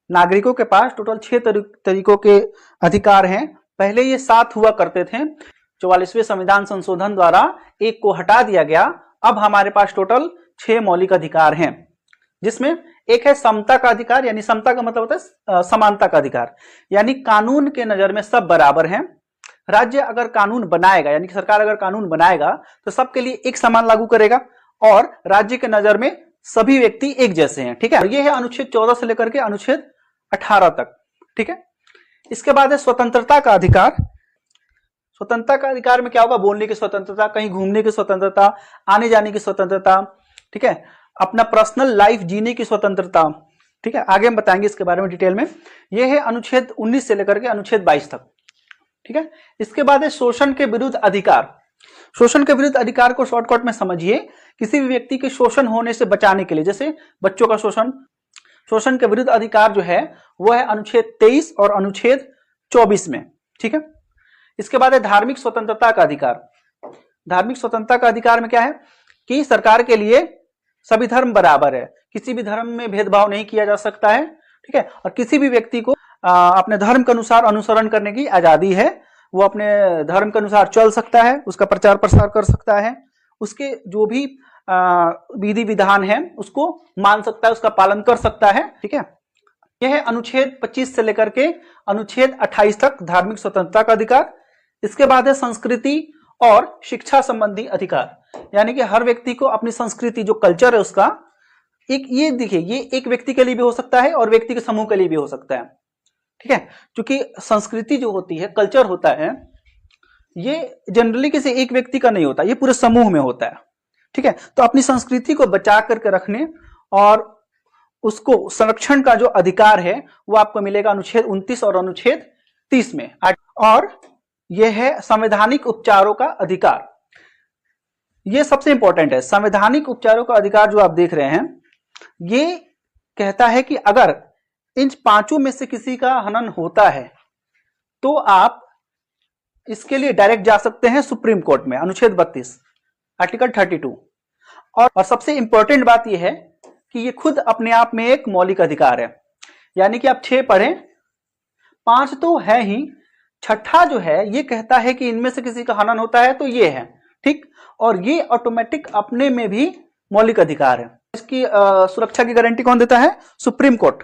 नागरिकों के पास टोटल 6 तरीकों के अधिकार हैं। पहले ये 7 हुआ करते थे, 44वें संविधान संशोधन द्वारा एक को हटा दिया गया। अब हमारे पास टोटल 6 मौलिक अधिकार हैं, जिसमें एक है समता का अधिकार, यानी समता का मतलब होता है समानता का अधिकार, यानी कानून के नजर में सब बराबर हैं। राज्य अगर कानून बनाएगा, यानी कि सरकार अगर कानून बनाएगा तो सबके लिए एक समान लागू करेगा और राज्य के नजर में सभी व्यक्ति एक जैसे हैं। ठीक है, और ये है अनुच्छेद 14 से लेकर के अनुच्छेद 18 तक। ठीक है, इसके बाद है स्वतंत्रता का अधिकार। स्वतंत्रता का अधिकार में क्या होगा? बोलने की स्वतंत्रता, कहीं घूमने की स्वतंत्रता, आने जाने की स्वतंत्रता, ठीक है, अपना पर्सनल लाइफ जीने की स्वतंत्रता। ठीक है, आगे हम बताएंगे इसके बारे में डिटेल में। यह है अनुच्छेद 19 से लेकर के अनुच्छेद 22 तक। ठीक है, इसके बाद है शोषण के विरुद्ध अधिकार। शोषण के विरुद्ध अधिकार को शॉर्टकट में समझिए, किसी भी व्यक्ति के शोषण होने से बचाने के लिए, जैसे बच्चों का शोषण, शोषण के विरुद्ध अधिकार जो है वो है अनुच्छेद 23 और अनुच्छेद 24 में। ठीक है, इसके बाद है धार्मिक स्वतंत्रता का अधिकार। धार्मिक स्वतंत्रता का अधिकार में क्या है कि सरकार के लिए सभी धर्म बराबर है, किसी भी धर्म में भेदभाव नहीं किया जा सकता है। ठीक है, और किसी भी व्यक्ति को अपने धर्म के अनुसार अनुसरण करने की आजादी है। वो अपने धर्म के अनुसार चल सकता है, उसका प्रचार प्रसार कर सकता है, उसके जो भी विधि विधान है उसको मान सकता है, उसका पालन कर सकता है। ठीक है, यह है अनुच्छेद 25 से लेकर के अनुच्छेद 28 तक धार्मिक स्वतंत्रता का अधिकार। इसके बाद है संस्कृति और शिक्षा संबंधी अधिकार, यानी कि हर व्यक्ति को अपनी संस्कृति, जो कल्चर है उसका, एक ये देखिए, ये एक व्यक्ति के लिए भी हो सकता है और व्यक्ति के समूह के लिए भी हो सकता है। ठीक है, क्योंकि संस्कृति जो होती है, कल्चर होता है, ये जनरली किसी एक व्यक्ति का नहीं होता, ये पूरे समूह में होता है। ठीक है, तो अपनी संस्कृति को बचा करके रखने और उसको संरक्षण का जो अधिकार है वो आपको मिलेगा अनुच्छेद 29 और अनुच्छेद 30 में। और यह है संवैधानिक उपचारों का अधिकार। यह सबसे इंपॉर्टेंट है, संवैधानिक उपचारों का अधिकार जो आप देख रहे हैं, ये कहता है कि अगर इन 5 में से किसी का हनन होता है तो आप इसके लिए डायरेक्ट जा सकते हैं सुप्रीम कोर्ट में, अनुच्छेद 32 आर्टिकल 32। और सबसे इंपॉर्टेंट बात यह है कि ये खुद अपने आप में एक मौलिक अधिकार है, यानी कि आप 6 पढ़ें, 5 तो है ही, छठा जो है ये कहता है कि इनमें से किसी का हनन होता है तो ये है। ठीक, और ये ऑटोमेटिक अपने में भी मौलिक अधिकार है। इसकी सुरक्षा की गारंटी कौन देता है? Supreme court.